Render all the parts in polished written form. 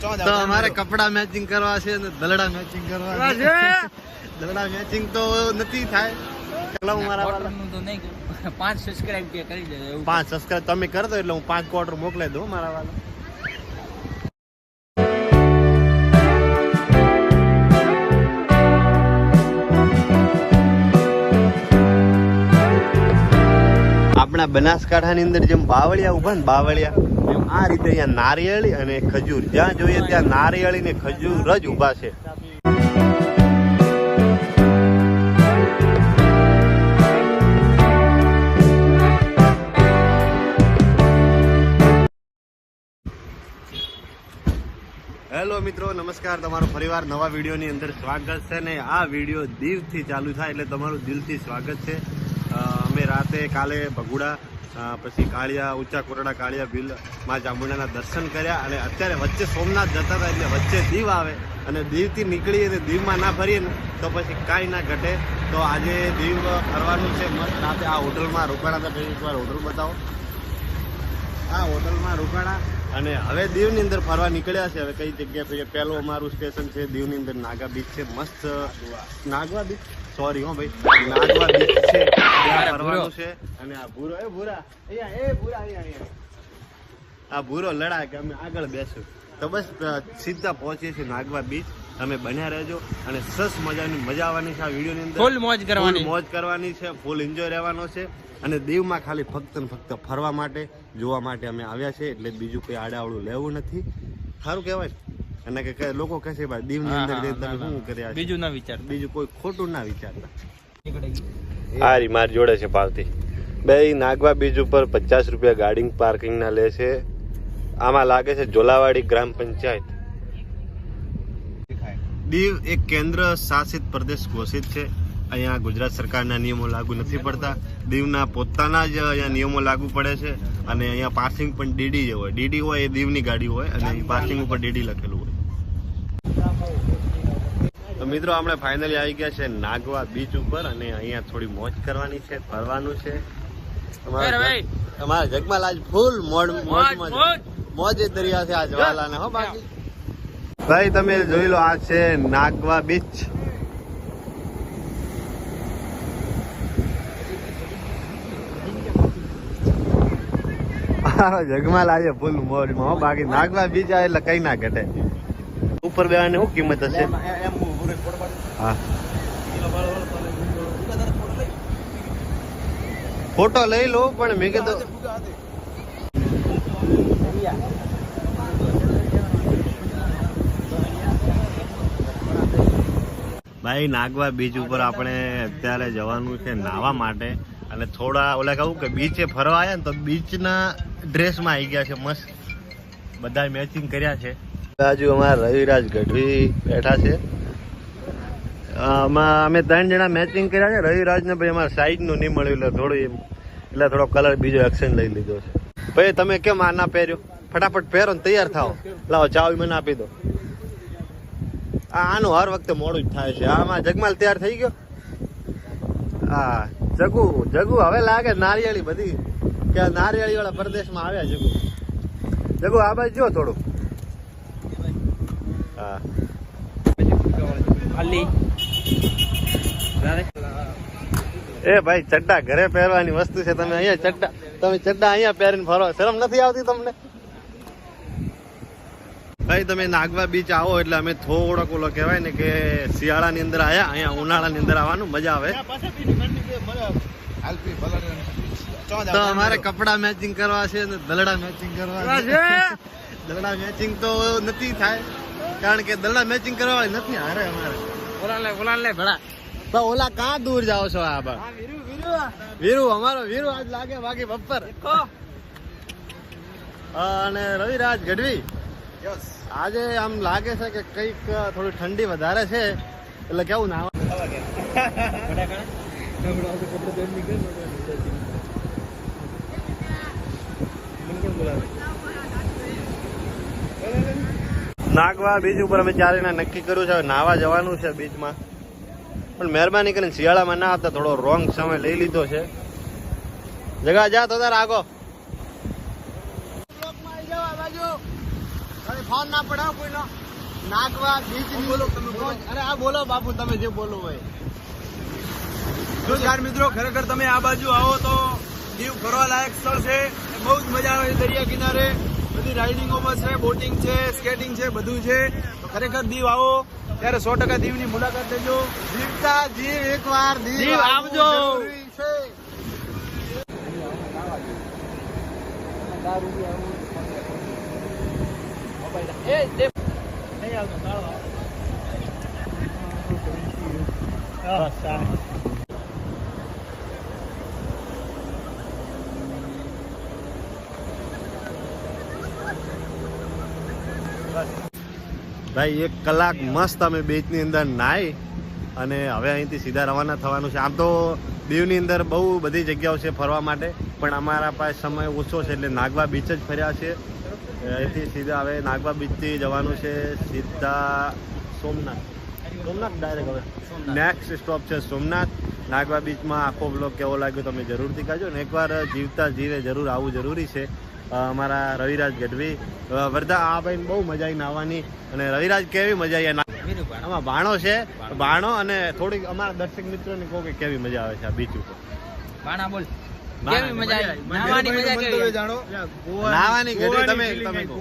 તો અમારે કપડા મેચિંગ કરવા છે ને દલડા મેચિંગ કરવા છે. દલડા મેચિંગ તો નથી થાય. ચલો મારા વાળા તો નહીં 5 સબસ્ક્રાઇબ કે કરી દેજો એવું. 5 સબસ્ક્રાઇબ તમે કરી દો એટલે હું 5 ક્વાર્ટર મોકલાઈ દઉં મારા વાળા. આપણા બનાસકાંઠાની અંદર જેમ બાવળિયા ઉભા ને બાવળિયા એમ આ રીતે અહીંયા નારિયેળી અને ખજૂર જ્યાં જોઈએ ત્યાં નારિયેળી ને ખજૂર જ ઉભા છે. હેલો મિત્રો, નમસ્કાર. તમારો ફરીવાર નવા વિડીયોની અંદર સ્વાગત છે ને આ વિડીયો દીવથી ચાલુ થાય એટલે તમારું દિલથી સ્વાગત છે. અમે રાતે કાલે ભગુડા પછી કાળિયા ઊંચા કોટડા કાળિયા ભીલ માં ચામુંડાના દર્શન કર્યા અને અત્યારે વચ્ચે સોમનાથ જતા હતા એટલે વચ્ચે દીવ આવે અને દીવથી નીકળીએ અને દીવમાં ના ફરીએ ને તો પછી કાંઈ ના ઘટે. તો આજે દીવ ફરવાનું છે મસ્ત. રાતે આ હોટલમાં રોકાણા હતા. એકવાર હોટલ બતાવો. આ હોટલમાં રોકાણા અને હવે દીવની અંદર ફરવા નીકળ્યા છે. હવે કઈ જગ્યાએ પહેલું અમારું સ્ટેશન છે દીવની અંદર નાગા બીચ છે. મસ્ત નાગવા બીચ, સોરી હો ભાઈ, નાગવા બીચ છે ત્યાં ફરવાનું છે. અને આ ભૂરો એ ભૂરા અહીંયા આ ભૂરો લડા કે અમે આગળ બેસું તો બસ સીધા પહોંચીએ છીએ નાગવા બીચ. તમે બન્યા રહેજો અને સરસ મજાની મજા આવવાની છે આ વિડીયોની અંદર. ફૂલ મોજ કરવાની છે, ફૂલ એન્જોય રહેવાનો છે. અને દીવમાં ખાલી ફક્ત ને ફક્ત ફરવા માટે જોવા માટે અમે આવ્યા છે એટલે બીજું કોઈ આડાવડું લેવું નથી. સારું કહેવાય અને કે લોકો કહે છે ભાઈ દીવની અંદર તમે શું કર્યા, બીજું ના વિચાર, બીજું કોઈ ખોટું ના વિચારતા. હારી મારી જોડે છે પાવતી બે નાગવા બીચ ઉપર 50 રૂપિયા ગાડી પાર્કિંગ ના લે છે. આમાં લાગે છે ઝોલાવાડી ગ્રામ પંચાયત. દીવ એક કેન્દ્ર શાસિત પ્રદેશ ઘોષિત છે. અહીંયા ગુજરાત સરકારના નિયમો લાગુ નથી પડતા. દીવના પોતાના જ અહીંયા નિયમો લાગુ પડે છે. અને અહીંયા પાર્કિંગ પણ ડીડી જે હોય, ડીડી હોય એ દીવની ગાડી હોય અને પાર્કિંગ ઉપર ડીડી લખેલું હોય. તો મિત્રો આપણે ફાઇનલી આવી ગયા છે નાગવા બીચ ઉપર અને અહીંયા થોડી મોજ કરવાની છે, ફરવાનું છે. તમારા જગમાલ આજ ફૂલ મોજ દરિયા છે આજ વાલાને હો. બાકી ભાઈ તમે જોઈ લો આ છે નાગવા બીચ. જગમાલ આજે ફૂલ મોજમાં. બાકી નાગવા બીચ આવે એટલે કઈ ના ઘટે. ઉપર બેવાની શું કિંમત હશે? હા, ફોટો લઈ લો પણ મેં કીધું ભાઈ નાગવા બીચ ઉપર આપણે અત્યારે જવાનું છે નાહવા માટે. અને થોડા ઓલા કહું કે બીચે ફરવા આવ્યા ને તો બીચના ડ્રેસમાં આવી ગયા છે મસ્ત. બધા મેચિંગ કર્યા છે. બાજુ અમારા રવિરાજ ગઢવી બેઠા છે. અમે 3 જણા મેચિંગ કર્યા છે. રવિરાજ ને ભાઈ અમારા સાઈઝ નું નહીં મળ્યું એટલે થોડું એટલે થોડો કલર બીજો એક્શન લઈ લીધો છે. ભાઈ તમે કેમ આ ના પહેર્યો? ફટાફટ પહેરો ને તૈયાર થાવ. લાવો ચાવી મને આપી દો. આનું હર વખતે મોડું જ થાય છે. આમાં જગમાલ તૈયાર થઈ ગયો. હા જગુ હવે લાગે નારિયેળી બધી કે નારિયેળી વાળા પ્રદેશમાં આવ્યા. જગુ આ બાજુ જો થોડું. હા એ ભાઈ ચડ્ડા ઘરે પહેરવાની વસ્તુ છે. તમે ચડ્ડા અહીંયા પહેરીને ફરો, શરમ નથી આવતી તમને? ભાઈ તમે નાગવા બીચ આવો એટલે અમે થોડોક ઓલો કહેવાય ને કે શિયાળાની અંદર આવ્યા. અહીંયા ઉનાળાની અંદર આવવાનું મજા આવે. તો અમારે કપડા મેચિંગ કરવા છે ને દલડા મેચિંગ કરવા છે. દલડા મેચિંગ તો નથી થાય કારણ કે દલડા મેચિંગ કરવા નથી હારે અમારે. ઓલા કાં દૂર જાઓ છો? આ બા વીરુ અમારો વીરુ આજ લાગે બાકી બપ્પર અને રવિરાજ ગઢવી. આજે આમ લાગે છે કે કઈક થોડી ઠંડી વધારે છે એટલે કેવું ના નાગવા બીચ ઉપર અમે 4 જણા નક્કી કર્યું છે નાવા જવાનું છે બીચમાં. પણ મહેરબાની કરીને શિયાળામાં ના આવતા, થોડો રોંગ સમય લઈ લીધો છે. જગા જા તો તાર આગો ફોન ના પડાવો કોઈનો. નાગવા બીચની બોલો, તમે બોલો. અરે આ બોલો બાપુ, તમે જે બોલો હોય. નમસ્કાર મિત્રો, ખરેખર તમે આ બાજુ આવો તો દીવ ફરવા લાયક સ્થળ છે. બહુ જ મજા આવે છે. દરિયા કિનારે બધી રાઇડિંગો બસ છે, બોટિંગ છે, સ્કેટિંગ છે, બધું છે. તો ખરેખર દીવ આવો ત્યારે 100% દીવની મુલાકાત લેજો. જીવતા જીવ એકવાર દીવ આવજો. જરૂરી છે. ભાઈ 1 કલાક મસ્ત અમે બીચની અંદર નાહી અને હવે અહીંથી સીધા રવાના થવાનું છે. આમ તો દીવની અંદર બહુ બધી જગ્યાઓ છે ફરવા માટે, પણ અમારા પાસે સમય ઓછો છે એટલે નાગવા બીચ જ ફર્યા છે. અહીંથી સીધા હવે નાગવા બીચથી જવાનું છે સીધા સોમનાથ. સોમનાથ ડાયરેક્ટ હવે નેક્સ્ટ સ્ટોપ છે સોમનાથ. નાગવા બીચમાં આખો બ્લોગ કેવો લાગ્યો તમે જરૂરથી કહેજો ને. એકવાર જીવતા જીવે જરૂર આવવું જરૂરી છે. અમારા રવિરાજ ગઢવી વર્ધા આ ભાઈ બહુ મજા આવી નાહવાની. અને રવિરાજ કેવી મજા આવી આમાં બાણો છે, બાણો અને થોડીક અમારા દર્શક મિત્રોને કહો કે કેવી મજા આવે છે આ બીચ ઉપર. બાણા બોલ, કેવી મજા આવી? નાહવાની મજા કેવી? જાણો નાહવાની ઘડી તમે કહો.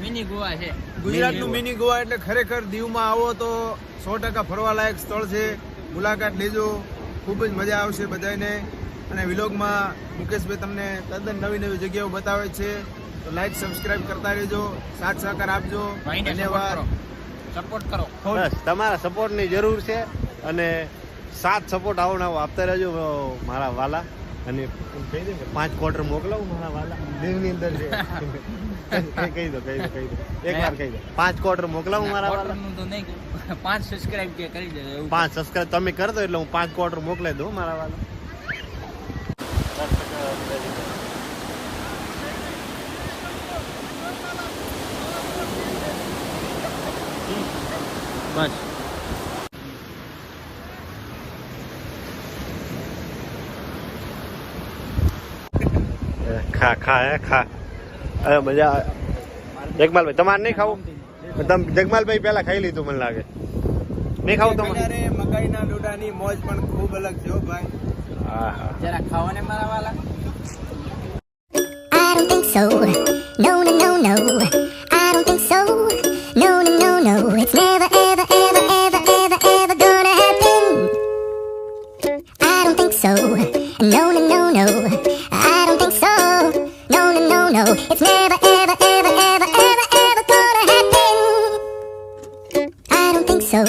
મિની ગોવા છે. ગુજરાતનું મિની ગોવા એટલે ખરેખર દીવમાં આવો તો 100% ફરવા લાયક સ્થળ છે. મુલાકાત લેજો, ખૂબ જ મજા આવશે બધાને. અને વિલોગમાં મુકેશભાઈ તમને તદ્દન નવી નવી જગ્યાઓ બતાવે છે. તો લાઈક સબસ્ક્રાઇબ કરતા રહેજો, સાથ સહકાર આપજો. ધન્યવાદ. સપોર્ટ કરો. બસ તમારા સપોર્ટની જરૂર છે અને સાથ સપોર્ટ આવો ને આવો આપતા રહેજો મારા વાલા. અને કહી દે 5 ક્વાર્ટર મોકલાવું મારા વાલા દીવની અંદર છે. કહી દો એકવાર કહી દો 5 ક્વાર્ટર મોકલાવું મારા વાલા. નું તો નહીં, 5 સબસ્ક્રાઇબ કે કરી દેજો એવું. 5 સબસ્ક્રાઇબ તમે કરી દો એટલે હું 5 ક્વાર્ટર મોકલાઈ દઉં મારા વાલા. બસ ખા અરે મજા આવે. જગમાલભાઈ તમારે નહીં ખાવું? તમે જગમાલભાઈ પહેલા ખાઈ લીધું મને લાગે. નહીં ખાવું તમારે? મકાઈના લોટાની મોજ પણ ખૂબ અલગ છે હો ભાઈ. હા હા. જરા ખાવાને મારા વાલા. I don't think so. No, no, no, no. I don't think so. No, no, no, no. It's never, ever, ever, ever, ever, ever gonna happen. I don't think so. No, no, no, no. I don't think so. No, no, no, no. It's never, ever, ever, ever, ever, ever gonna happen. I don't think so.